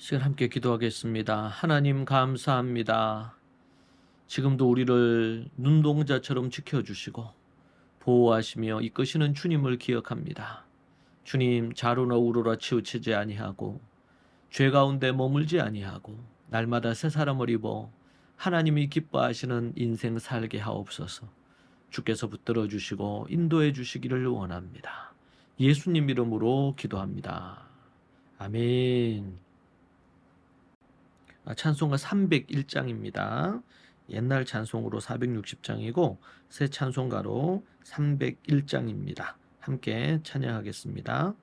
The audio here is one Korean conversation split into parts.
시간 함께 기도하겠습니다. 하나님 감사합니다. 지금도 우리를 눈동자처럼 지켜주시고 보호하시며 이끄시는 주님을 기억합니다. 주님, 좌로나 우로라 치우치지 아니하고 죄 가운데 머물지 아니하고 날마다 새 사람을 입어 하나님이 기뻐하시는 인생 살게 하옵소서. 주께서 붙들어 주시고 인도해 주시기를 원합니다. 예수님 이름으로 기도합니다. 아멘. 찬송가 301장입니다. 옛날 찬송으로 460장이고 새 찬송가로 301장입니다. 함께 찬양하겠습니다.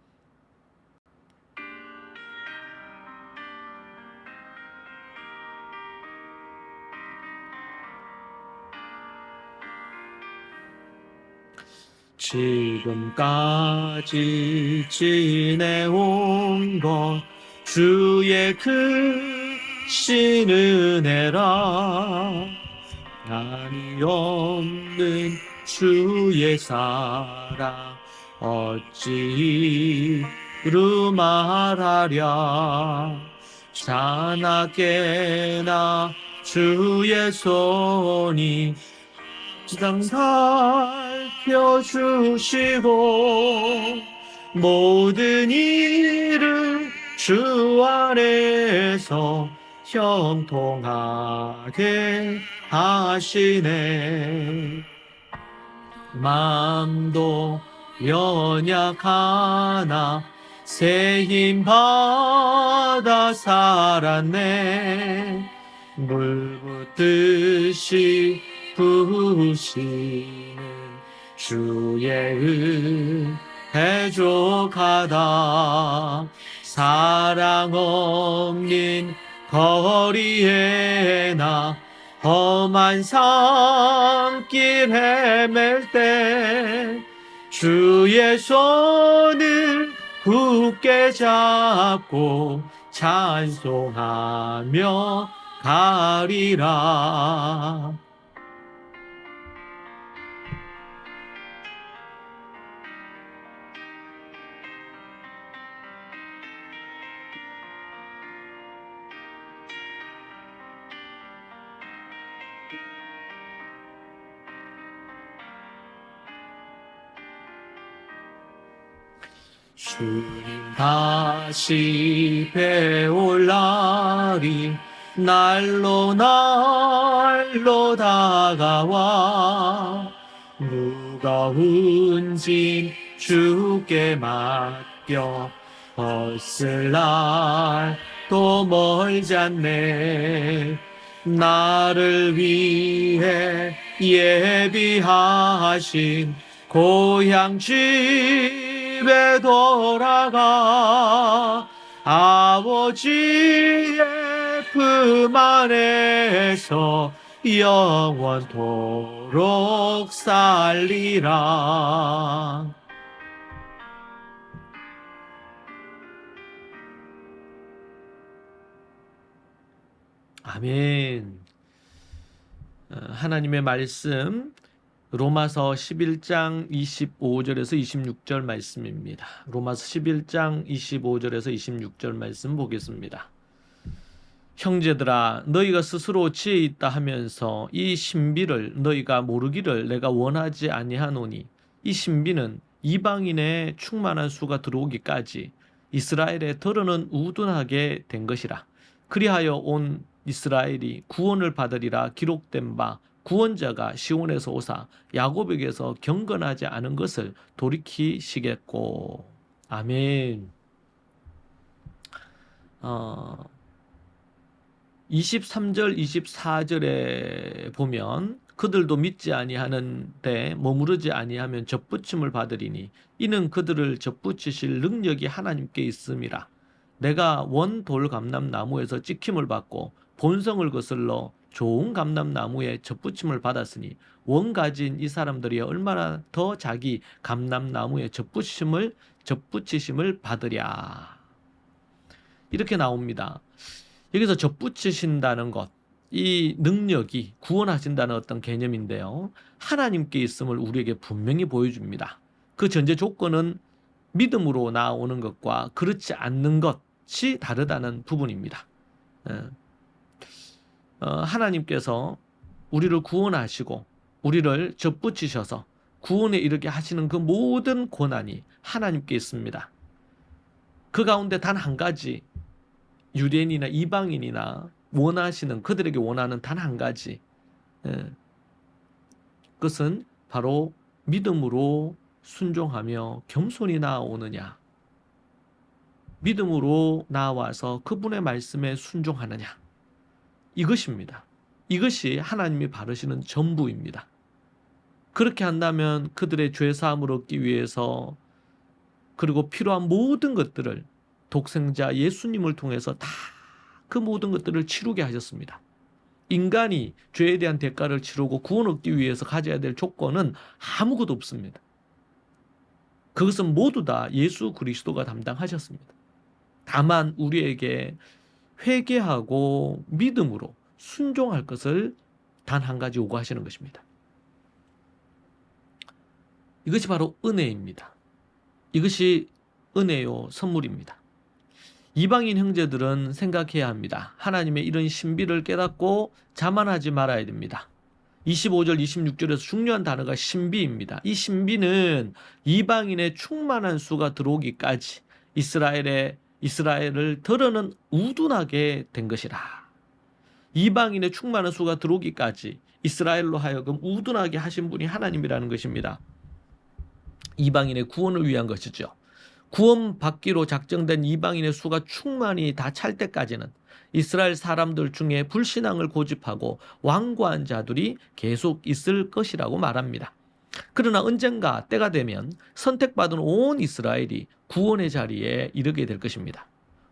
지금까지 지내온 것 주의 크신 은혜라. 한이 없는 주의 사랑 어찌 이루 말하랴. 자나깨나 주의 손이 항상 살펴주시고 모든 일을 주 안에서 형통하게 하시네. 마음도 연약하나 새 힘 받아 살았네. 물 붓듯이 부으시는 주의 은혜 족하다. 사랑 없는 거리에 나 험한 산길 헤맬 때 주의 손을 굳게 잡고 찬송하며 가리라. 주님 다시 배올 날이 날로 다가와 무거운 짐 주께 맡겨 벗을 날 또 멀지 않네. 나를 위해 예비하신 고향 집에 돌아가 아버지의 품 안에서 영원토록 살리라. 아멘. 하나님의 말씀 로마서 11장 25절에서 26절 말씀입니다. 로마서 11장 25절에서 26절 말씀 보겠습니다. 형제들아, 너희가 스스로 지혜 있다 하면서 이 신비를 너희가 모르기를 내가 원하지 아니하노니, 이 신비는 이방인의 충만한 수가 들어오기까지 이스라엘의 덜어는 우둔하게 된 것이라. 그리하여 온 이스라엘이 구원을 받으리라 기록된 바 구원자가 시온에서 오사 야곱에게서 경건하지 않은 것을 돌이키시겠고. 아멘. 23절 24절에 보면 그들도 믿지 아니하는데 머무르지 아니하면 접붙임을 받으리니 이는 그들을 접붙이실 능력이 하나님께 있음이라. 내가 원 돌 감람나무에서 찍힘을 받고 본성을 거슬러 좋은 감람나무에 접붙임을 받았으니 원 가진 이 사람들이 얼마나 더 자기 감람나무에 접붙이심을 받으랴. 이렇게 나옵니다. 여기서 접붙이신다는 것, 이 능력이 구원하신다는 어떤 개념인데요, 하나님께 있음을 우리에게 분명히 보여줍니다. 그 전제 조건은 믿음으로 나오는 것과 그렇지 않는 것, 끝이 다르다는 부분입니다. 하나님께서 우리를 구원하시고 우리를 접붙이셔서 구원에 이르게 하시는 그 모든 권한이 하나님께 있습니다. 그 가운데 단 한 가지, 유대인이나 이방인이나 원하시는, 그들에게 원하는 단 한 가지, 그것은 바로 믿음으로 순종하며 겸손히 나아오느냐, 믿음으로 나와서 그분의 말씀에 순종하느냐, 이것입니다. 이것이 하나님이 바르시는 전부입니다. 그렇게 한다면 그들의 죄사함을 얻기 위해서, 그리고 필요한 모든 것들을 독생자 예수님을 통해서 다 그 모든 것들을 치르게 하셨습니다. 인간이 죄에 대한 대가를 치르고 구원 얻기 위해서 가져야 될 조건은 아무것도 없습니다. 그것은 모두 다 예수 그리스도가 담당하셨습니다. 다만 우리에게 회개하고 믿음으로 순종할 것을 단 한 가지 요구하시는 것입니다. 이것이 바로 은혜입니다. 이것이 은혜요 선물입니다. 이방인 형제들은 생각해야 합니다. 하나님의 이런 신비를 깨닫고 자만하지 말아야 됩니다. 25절 26절에서 중요한 단어가 신비입니다. 이 신비는 이방인의 충만한 수가 들어오기까지 이스라엘을 덜어는 우둔하게 된 것이라. 이방인의 충만한 수가 들어오기까지 이스라엘로 하여금 우둔하게 하신 분이 하나님이라는 것입니다. 이방인의 구원을 위한 것이죠. 구원받기로 작정된 이방인의 수가 충만히 다 찰 때까지는 이스라엘 사람들 중에 불신앙을 고집하고 완고한 자들이 계속 있을 것이라고 말합니다. 그러나 언젠가 때가 되면 선택받은 온 이스라엘이 구원의 자리에 이르게 될 것입니다.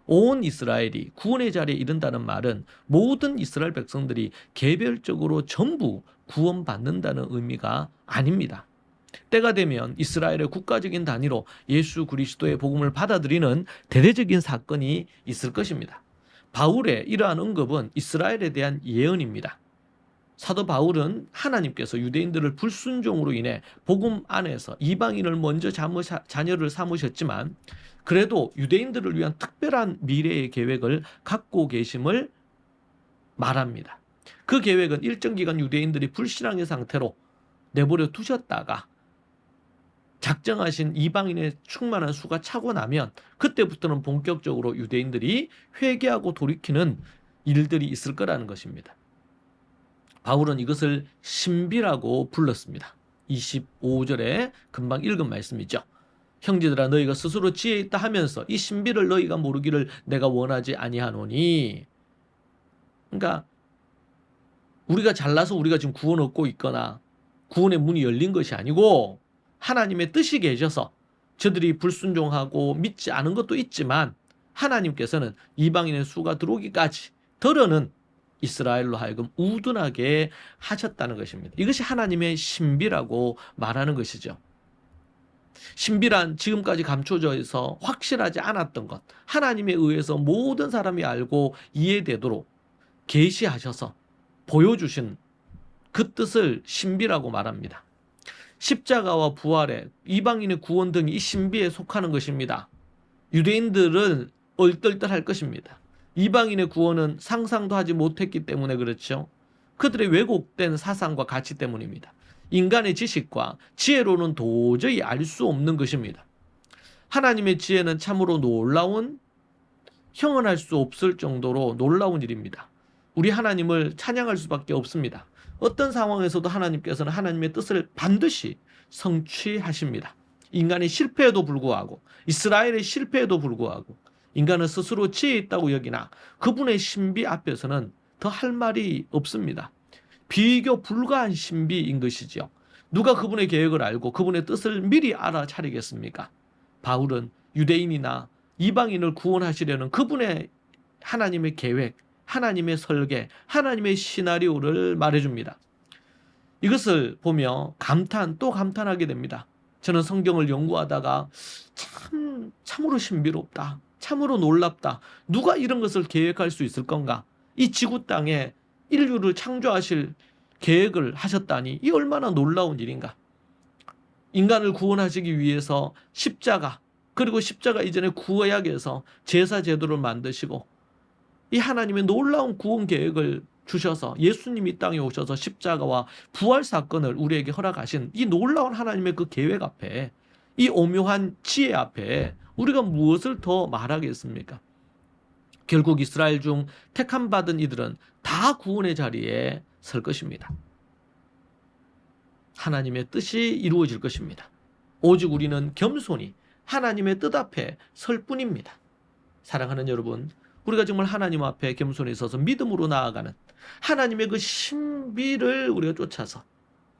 온 이스라엘이 구원의 자리에 이른다는 말은 모든 이스라엘 백성들이 개별적으로 전부 구원받는다는 의미가 아닙니다. 때가 되면 이스라엘의 국가적인 단위로 예수 그리스도의 복음을 받아들이는 대대적인 사건이 있을 것입니다. 바울의 이러한 언급은 이스라엘에 대한 예언입니다. 사도 바울은 하나님께서 유대인들을 불순종으로 인해 복음 안에서 이방인을 먼저 자녀를 삼으셨지만 그래도 유대인들을 위한 특별한 미래의 계획을 갖고 계심을 말합니다. 그 계획은 일정 기간 유대인들이 불신앙의 상태로 내버려 두셨다가 작정하신 이방인의 충만한 수가 차고 나면 그때부터는 본격적으로 유대인들이 회개하고 돌이키는 일들이 있을 거라는 것입니다. 바울은 이것을 신비라고 불렀습니다. 25절에 금방 읽은 말씀이죠. 형제들아 너희가 스스로 지혜 있다 하면서 이 신비를 너희가 모르기를 내가 원하지 아니하노니. 그러니까 우리가 잘나서 우리가 지금 구원 얻고 있거나 구원의 문이 열린 것이 아니고 하나님의 뜻이 계셔서 저들이 불순종하고 믿지 않은 것도 있지만 하나님께서는 이방인의 수가 들어오기까지 덜어는 이스라엘로 하여금 우둔하게 하셨다는 것입니다. 이것이 하나님의 신비라고 말하는 것이죠. 신비란 지금까지 감춰져 있어 확실하지 않았던 것, 하나님에 의해서 모든 사람이 알고 이해되도록 계시하셔서 보여주신 그 뜻을 신비라고 말합니다. 십자가와 부활에 이방인의 구원 등이 이 신비에 속하는 것입니다. 유대인들은 얼떨떨할 것입니다. 이방인의 구원은 상상도 하지 못했기 때문에 그렇죠. 그들의 왜곡된 사상과 가치 때문입니다. 인간의 지식과 지혜로는 도저히 알 수 없는 것입니다. 하나님의 지혜는 참으로 놀라운, 형언할 수 없을 정도로 놀라운 일입니다. 우리 하나님을 찬양할 수밖에 없습니다. 어떤 상황에서도 하나님께서는 하나님의 뜻을 반드시 성취하십니다. 인간의 실패에도 불구하고, 이스라엘의 실패에도 불구하고 인간은 스스로 지혜 있다고 여기나 그분의 신비 앞에서는 더 할 말이 없습니다. 비교 불가한 신비인 것이죠. 누가 그분의 계획을 알고 그분의 뜻을 미리 알아차리겠습니까? 바울은 유대인이나 이방인을 구원하시려는 그분의 하나님의 계획, 하나님의 설계, 하나님의 시나리오를 말해줍니다. 이것을 보며 또 감탄하게 됩니다. 저는 성경을 연구하다가 참으로 신비롭다, 참으로 놀랍다. 누가 이런 것을 계획할 수 있을 건가? 이 지구 땅에 인류를 창조하실 계획을 하셨다니 이 얼마나 놀라운 일인가? 인간을 구원하시기 위해서 십자가, 그리고 십자가 이전에 구약에서 제사 제도를 만드시고 이 하나님의 놀라운 구원 계획을 주셔서 예수님이 땅에 오셔서 십자가와 부활 사건을 우리에게 허락하신 이 놀라운 하나님의 그 계획 앞에, 이 오묘한 지혜 앞에 우리가 무엇을 더 말하겠습니까? 결국 이스라엘 중 택함 받은 이들은 다 구원의 자리에 설 것입니다. 하나님의 뜻이 이루어질 것입니다. 오직 우리는 겸손히 하나님의 뜻 앞에 설 뿐입니다. 사랑하는 여러분, 우리가 정말 하나님 앞에 겸손히 서서 믿음으로 나아가는 하나님의 그 신비를 우리가 쫓아서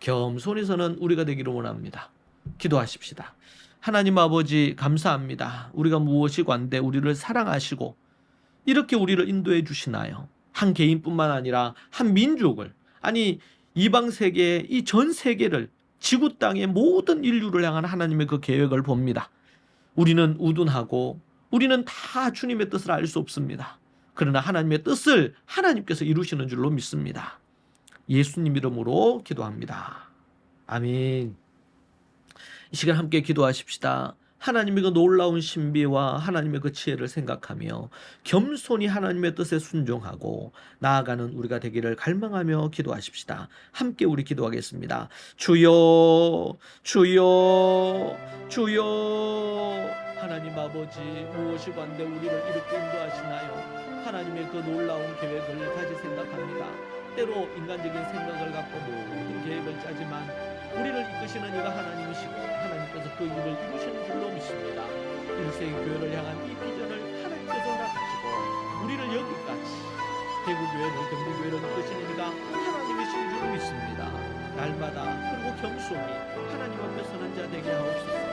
겸손히 서는 우리가 되기를 원합니다. 기도하십시다. 하나님 아버지, 감사합니다. 우리가 무엇이 관대 우리를 사랑하시고 이렇게 우리를 인도해 주시나요? 한 개인뿐만 아니라 한 민족을, 아니 이방 세계, 이 전 세계를, 지구 땅의 모든 인류를 향한 하나님의 그 계획을 봅니다. 우리는 우둔하고 우리는 다 주님의 뜻을 알 수 없습니다. 그러나 하나님의 뜻을 하나님께서 이루시는 줄로 믿습니다. 예수님 이름으로 기도합니다. 아멘. 이 시간 함께 기도하십시다. 하나님의 그 놀라운 신비와 하나님의 그 지혜를 생각하며 겸손히 하나님의 뜻에 순종하고 나아가는 우리가 되기를 갈망하며 기도하십시다. 함께 우리 기도하겠습니다. 주여, 주여, 주여. 하나님 아버지, 무엇이 관대 우리를 이렇게 인도하시나요? 하나님의 그 놀라운 계획을 다시 생각합니다. 때로 인간적인 생각을 갖고 모든 계획을 짜지만 우리를 이끄시는 이가 하나님이시고 하나님께서 그 일을 이루시는 줄로 믿습니다. 1세기 교회를 향한 이 비전을 하나님께서 허락하시고 우리를 여기까지 대구교회를, 경기교회를 이끄시는 이가 하나님이신 줄로 믿습니다. 날마다 그리고 겸손히 하나님 앞에 서는 자 되게 하옵소서.